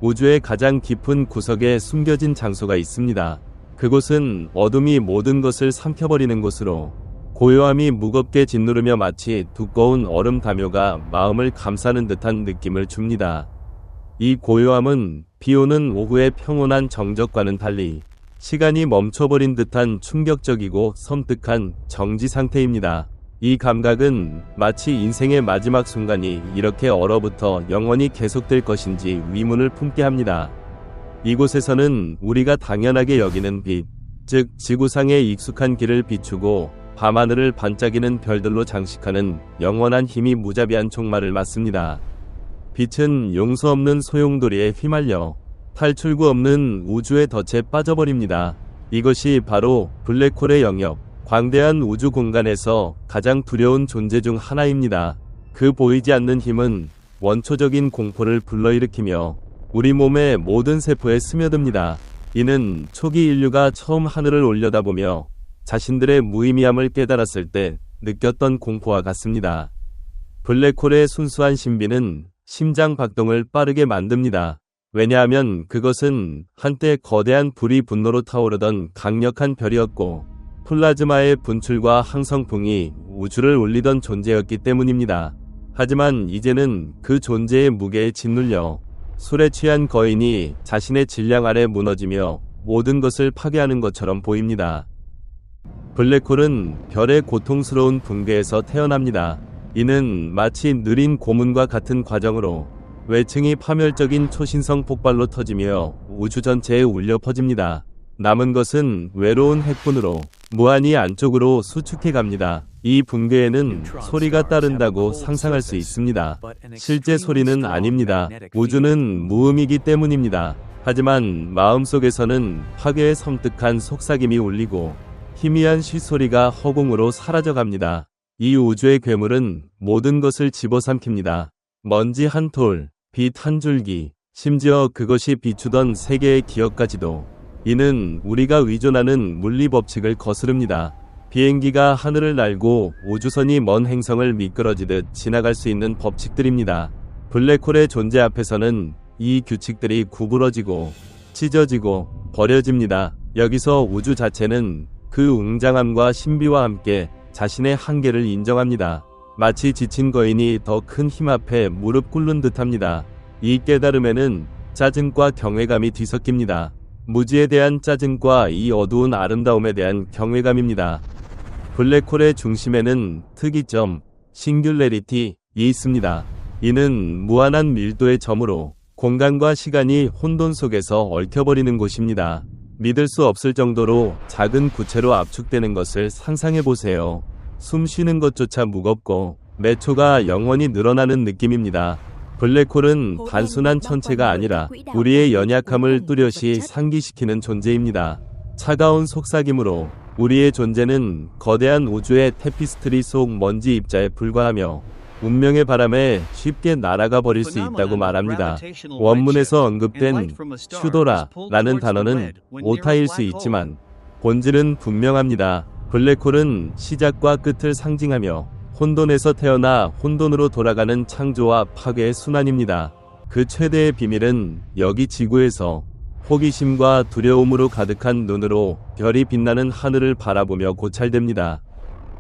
우주의 가장 깊은 구석에 숨겨진 장소가 있습니다. 그곳은 어둠이 모든 것을 삼켜버리는 곳으로 고요함이 무겁게 짓누르며 마치 두꺼운 얼음 담요가 마음을 감싸는 듯한 느낌을 줍니다. 이 고요함은 비오는 오후의 평온한 정적과는 달리 시간이 멈춰버린 듯한 충격적이고 섬뜩한 정지 상태입니다. 이 감각은 마치 인생의 마지막 순간이 이렇게 얼어붙어 영원히 계속될 것인지 의문을 품게 합니다. 이곳에서는 우리가 당연하게 여기는 빛, 즉 지구상의 익숙한 길을 비추고 밤하늘을 반짝이는 별들로 장식하는 영원한 힘이 무자비한 종말을 맞습니다. 빛은 용서 없는 소용돌이에 휘말려 탈출구 없는 우주의 덫에 빠져버립니다. 이것이 바로 블랙홀의 영역, 광대한 우주 공간에서 가장 두려운 존재 중 하나입니다. 그 보이지 않는 힘은 원초적인 공포를 불러일으키며 우리 몸의 모든 세포에 스며듭니다. 이는 초기 인류가 처음 하늘을 올려다보며 자신들의 무의미함을 깨달았을 때 느꼈던 공포와 같습니다. 블랙홀의 순수한 신비는 심장 박동을 빠르게 만듭니다. 왜냐하면 그것은 한때 거대한 불이 분노로 타오르던 강력한 별이었고 플라즈마의 분출과 항성풍이 우주를 울리던 존재였기 때문입니다. 하지만 이제는 그 존재의 무게에 짓눌려 술에 취한 거인이 자신의 질량 아래 무너지며 모든 것을 파괴하는 것처럼 보입니다. 블랙홀은 별의 고통스러운 붕괴에서 태어납니다. 이는 마치 느린 고문과 같은 과정으로 외층이 파멸적인 초신성 폭발로 터지며 우주 전체에 울려 퍼집니다. 남은 것은 외로운 핵분으로 무한히 안쪽으로 수축해 갑니다. 이 붕괴에는 소리가 따른다고 상상할 수 있습니다. 실제 소리는 아닙니다. 우주는 무음이기 때문입니다. 하지만 마음속에서는 파괴의 섬뜩한 속삭임이 울리고 희미한 쉿소리가 허공으로 사라져갑니다. 이 우주의 괴물은 모든 것을 집어삼킵니다. 먼지 한 톨, 빛 한 줄기, 심지어 그것이 비추던 세계의 기억까지도. 이는 우리가 의존하는 물리 법칙을 거스릅니다. 비행기가 하늘을 날고 우주선이 먼 행성을 미끄러지듯 지나갈 수 있는 법칙들입니다. 블랙홀의 존재 앞에서는 이 규칙들이 구부러지고 찢어지고 버려집니다. 여기서 우주 자체는 그 웅장함과 신비와 함께 자신의 한계를 인정합니다. 마치 지친 거인이 더 큰 힘 앞에 무릎 꿇는 듯합니다. 이 깨달음에는 짜증과 경외감이 뒤섞입니다. 무지에 대한 짜증과 이 어두운 아름다움에 대한 경외감입니다. 블랙홀의 중심에는 특이점, 싱귤레리티이 있습니다. 이는 무한한 밀도의 점으로 공간과 시간이 혼돈 속에서 얽혀버리는 곳입니다. 믿을 수 없을 정도로 작은 구체로 압축되는 것을 상상해보세요. 숨 쉬는 것조차 무겁고 매 초가 영원히 늘어나는 느낌입니다. 블랙홀은 단순한 천체가 아니라 우리의 연약함을 뚜렷이 상기시키는 존재입니다. 차가운 속삭임으로 우리의 존재는 거대한 우주의 테피스트리 속 먼지 입자에 불과하며 운명의 바람에 쉽게 날아가 버릴 수 있다고 말합니다. 원문에서 언급된 슈도라라는 단어는 오타일 수 있지만 본질은 분명합니다. 블랙홀은 시작과 끝을 상징하며 혼돈에서 태어나 혼돈으로 돌아가는 창조와 파괴의 순환입니다. 그 최대의 비밀은 여기 지구에서 호기심과 두려움으로 가득한 눈으로 별이 빛나는 하늘을 바라보며 고찰됩니다.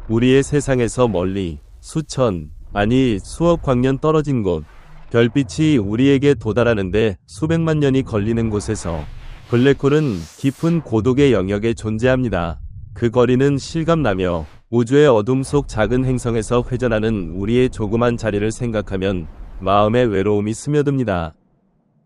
우리의 세상에서 멀리 수천, 아니 수억 광년 떨어진 곳, 별빛이 우리에게 도달하는데 수백만 년이 걸리는 곳에서 블랙홀은 깊은 고독의 영역에 존재합니다. 그 거리는 실감나며 우주의 어둠 속 작은 행성에서 회전하는 우리의 조그만 자리를 생각하면 마음의 외로움이 스며듭니다.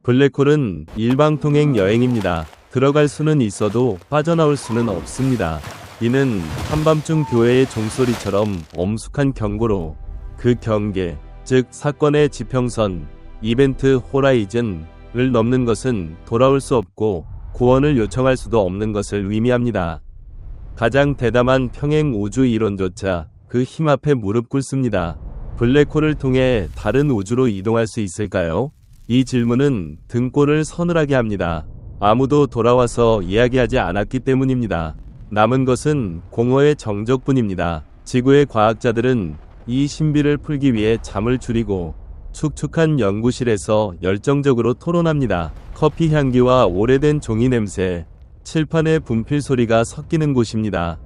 블랙홀은 일방통행 여행입니다. 들어갈 수는 있어도 빠져나올 수는 없습니다. 이는 한밤중 교회의 종소리처럼 엄숙한 경고로 그 경계, 즉 사건의 지평선, 이벤트 호라이즌을 넘는 것은 돌아올 수 없고 구원을 요청할 수도 없는 것을 의미합니다. 가장 대담한 평행 우주 이론조차 그 힘 앞에 무릎 꿇습니다. 블랙홀을 통해 다른 우주로 이동할 수 있을까요? 이 질문은 등골을 서늘하게 합니다. 아무도 돌아와서 이야기하지 않았기 때문입니다. 남은 것은 공허의 정적뿐입니다. 지구의 과학자들은 이 신비를 풀기 위해 잠을 줄이고 축축한 연구실에서 열정적으로 토론합니다. 커피 향기와 오래된 종이 냄새, 칠판의 분필 소리가 섞이는 곳입니다.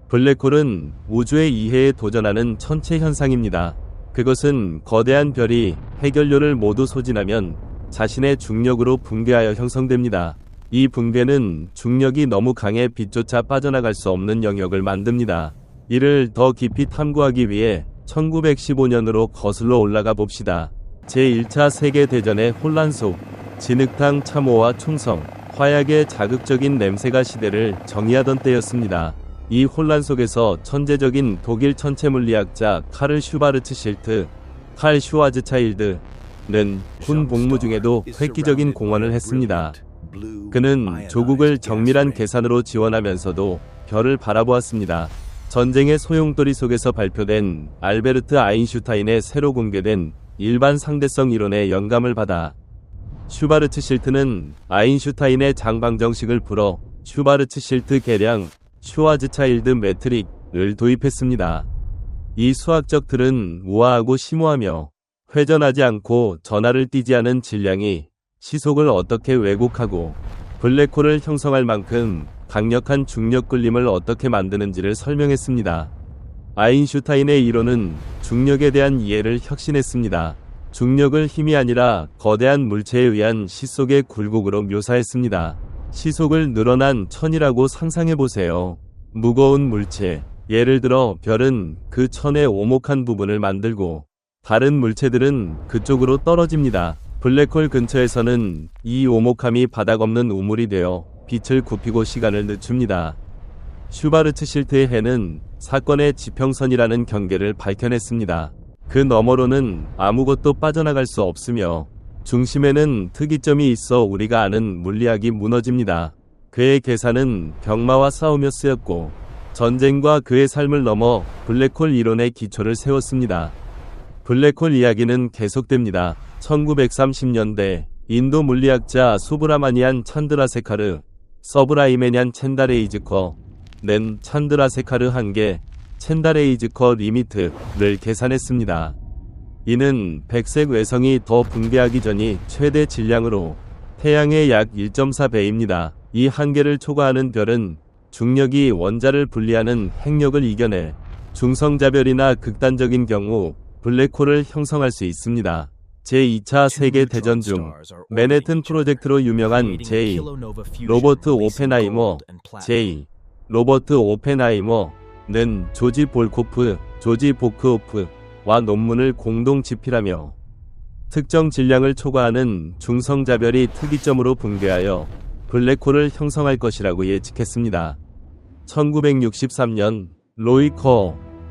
블랙홀은 우주의 이해에 도전하는 천체 현상입니다. 그것은 거대한 별이 해결료를 모두 소진하면 자신의 중력으로 붕괴하여 형성됩니다. 이 붕괴는 중력이 너무 강해 빛조차 빠져나갈 수 없는 영역을 만듭니다. 이를 더 깊이 탐구하기 위해 1915년으로 거슬러 올라가 봅시다. 제1차 세계대전의 혼란 속 진흙탕 참호와 충성, 화약의 자극적인 냄새가 시대를 정의하던 때였습니다. 이 혼란 속에서 천재적인 독일 천체물리학자 카를 슈바르츠실트, 칼 슈와즈차일드는 군 복무 중에도 획기적인 공헌을 했습니다. 그는 조국을 정밀한 계산으로 지원하면서도 별을 바라보았습니다. 전쟁의 소용돌이 속에서 발표된 알베르트 아인슈타인의 새로 공개된 일반 상대성 이론에 영감을 받아 슈바르츠실트는 아인슈타인의 장방정식을 풀어 슈바르츠실트 계량 슈와즈차일드 매트릭을 도입했습니다. 이 수학적 틀은 우아하고 심오하며 회전하지 않고 전하를 띠지 않은 질량이 시속을 어떻게 왜곡하고 블랙홀을 형성할 만큼 강력한 중력 끌림을 어떻게 만드는지를 설명했습니다. 아인슈타인의 이론은 중력에 대한 이해를 혁신했습니다. 중력을 힘이 아니라 거대한 물체에 의한 시속의 굴곡으로 묘사했습니다. 시속을 늘어난 천이라고 상상해보세요. 무거운 물체, 예를 들어 별은 그 천의 오목한 부분을 만들고 다른 물체들은 그쪽으로 떨어집니다. 블랙홀 근처에서는 이 오목함이 바닥 없는 우물이 되어 빛을 굽히고 시간을 늦춥니다. 슈바르츠실트의 해는 사건의 지평선이라는 경계를 밝혀냈습니다. 그 너머로는 아무것도 빠져나갈 수 없으며 중심에는 특이점이 있어 우리가 아는 물리학이 무너집니다. 그의 계산은 병마와 싸우며 쓰였고 전쟁과 그의 삶을 넘어 블랙홀 이론의 기초를 세웠습니다. 블랙홀 이야기는 계속됩니다. 1930년대 인도 물리학자 수브라마니안 찬드라세카르, 서브라이메냔 챈다레이즈커는 찬드라세카르 한계, 챈다레이즈커 리미트를 계산했습니다. 이는 백색 외성이 더 붕괴하기 전이 최대 질량으로 태양의 약 1.4배입니다. 이 한계를 초과하는 별은 중력이 원자를 분리하는 핵력을 이겨내 중성자별이나 극단적인 경우 블랙홀을 형성할 수 있습니다. 제2차 세계대전 중 맨해튼 프로젝트로 유명한 J. 로버트 오펜하이머는 조지 보크호프와 논문을 공동 집필하며 특정 질량을 초과하는 중성자별이 특이점으로 붕괴하여 블랙홀을 형성할 것이라고 예측했습니다. 1963년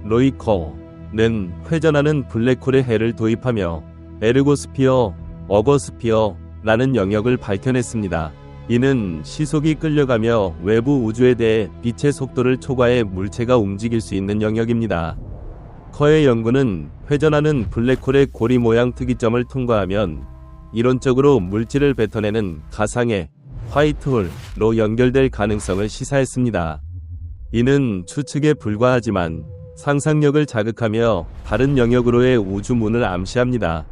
로이커는 회전하는 블랙홀의 해를 도입하며 에르고스피어, 어거스피어라는 영역을 밝혀냈습니다. 이는 시속이 끌려가며 외부 우주에 대해 빛의 속도를 초과해 물체가 움직일 수 있는 영역입니다. 커의 연구는 회전하는 블랙홀의 고리 모양 특이점을 통과하면 이론적으로 물질을 뱉어내는 가상의 화이트홀로 연결될 가능성을 시사했습니다. 이는 추측에 불과하지만 상상력을 자극하며 다른 영역으로의 우주문을 암시합니다.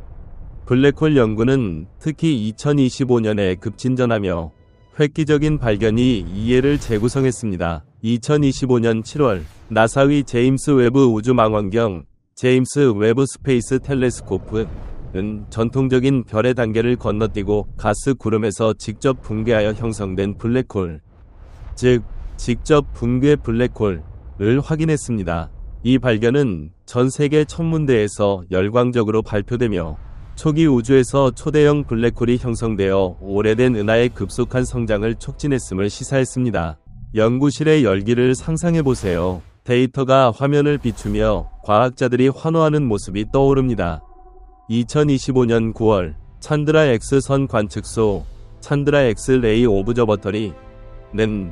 블랙홀 연구는 특히 2025년에 급진전하며 획기적인 발견이 이해를 재구성했습니다. 2025년 7월 나사의 제임스 웨브 우주망원경 제임스 웨브 스페이스 텔레스코프는 전통적인 별의 단계를 건너뛰고 가스 구름에서 직접 붕괴하여 형성된 블랙홀, 즉 직접 붕괴 블랙홀을 확인했습니다. 이 발견은 전 세계 천문대에서 열광적으로 발표되며 초기 우주에서 초대형 블랙홀이 형성되어 오래된 은하의 급속한 성장을 촉진했음을 시사했습니다. 연구실의 열기를 상상해보세요. 데이터가 화면을 비추며 과학자들이 환호하는 모습이 떠오릅니다. 2025년 9월 찬드라 X선 관측소 찬드라 X 레이 오브저버터리는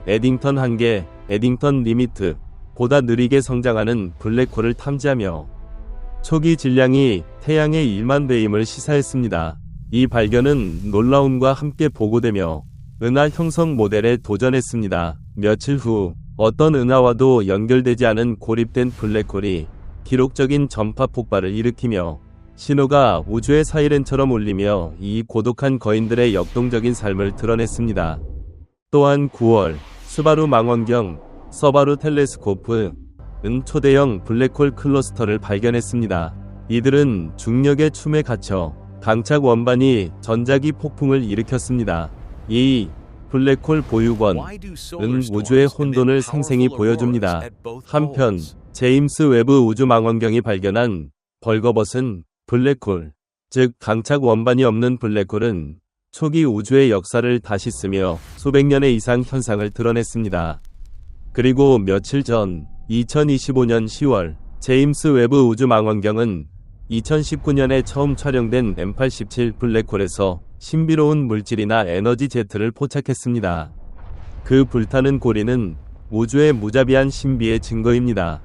에딩턴 한계, 에딩턴 리미트 보다 느리게 성장하는 블랙홀을 탐지하며 초기 질량이 태양의 1만 배임을 시사했습니다. 이 발견은 놀라움과 함께 보고되며 은하 형성 모델에 도전했습니다. 며칠 후 어떤 은하와도 연결되지 않은 고립된 블랙홀이 기록적인 전파 폭발을 일으키며 신호가 우주의 사이렌처럼 울리며 이 고독한 거인들의 역동적인 삶을 드러냈습니다. 또한 9월 스바루 망원경 서바루 텔레스코프은 초대형 블랙홀 클러스터를 발견했습니다. 이들은 중력의 춤에 갇혀 강착 원반이 전자기 폭풍을 일으켰습니다. 이 블랙홀 보유권은 우주의 혼돈을 생생히 보여줍니다. 한편 제임스 웨브 우주망원경이 발견한 벌거벗은 블랙홀, 즉 강착 원반이 없는 블랙홀은 초기 우주의 역사를 다시 쓰며 수백 년의 이상 현상을 드러냈습니다. 그리고 며칠 전 2025년 10월 제임스 웨브 우주망원경은 2019년에 처음 촬영된 M87 블랙홀에서 신비로운 물질이나 에너지 제트를 포착했습니다. 그 불타는 고리는 우주의 무자비한 신비의 증거입니다.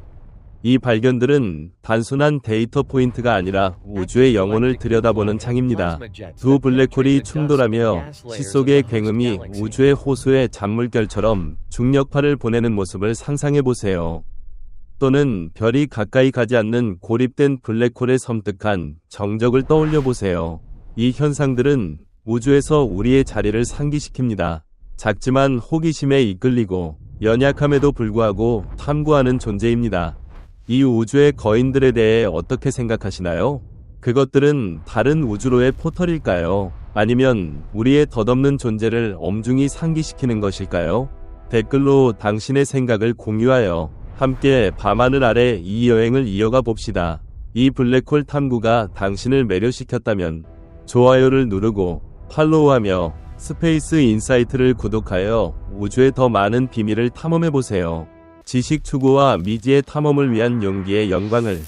이 발견들은 단순한 데이터 포인트가 아니라 우주의 영혼을 들여다보는 창입니다. 두 블랙홀이 충돌하며 시 속의 굉음이 우주의 호수의 잔물결처럼 중력파를 보내는 모습을 상상해보세요. 또는 별이 가까이 가지 않는 고립된 블랙홀의 섬뜩한 정적을 떠올려보세요. 이 현상들은 우주에서 우리의 자리를 상기시킵니다. 작지만 호기심에 이끌리고 연약함에도 불구하고 탐구하는 존재입니다. 이 우주의 거인들에 대해 어떻게 생각하시나요? 그것들은 다른 우주로의 포털일까요? 아니면 우리의 덧없는 존재를 엄중히 상기시키는 것일까요? 댓글로 당신의 생각을 공유하여 함께 밤하늘 아래 이 여행을 이어가 봅시다. 이 블랙홀 탐구가 당신을 매료시켰다면 좋아요를 누르고 팔로우하며 스페이스 인사이트를 구독하여 우주의 더 많은 비밀을 탐험해보세요. 지식 추구와 미지의 탐험을 위한 용기의 영광을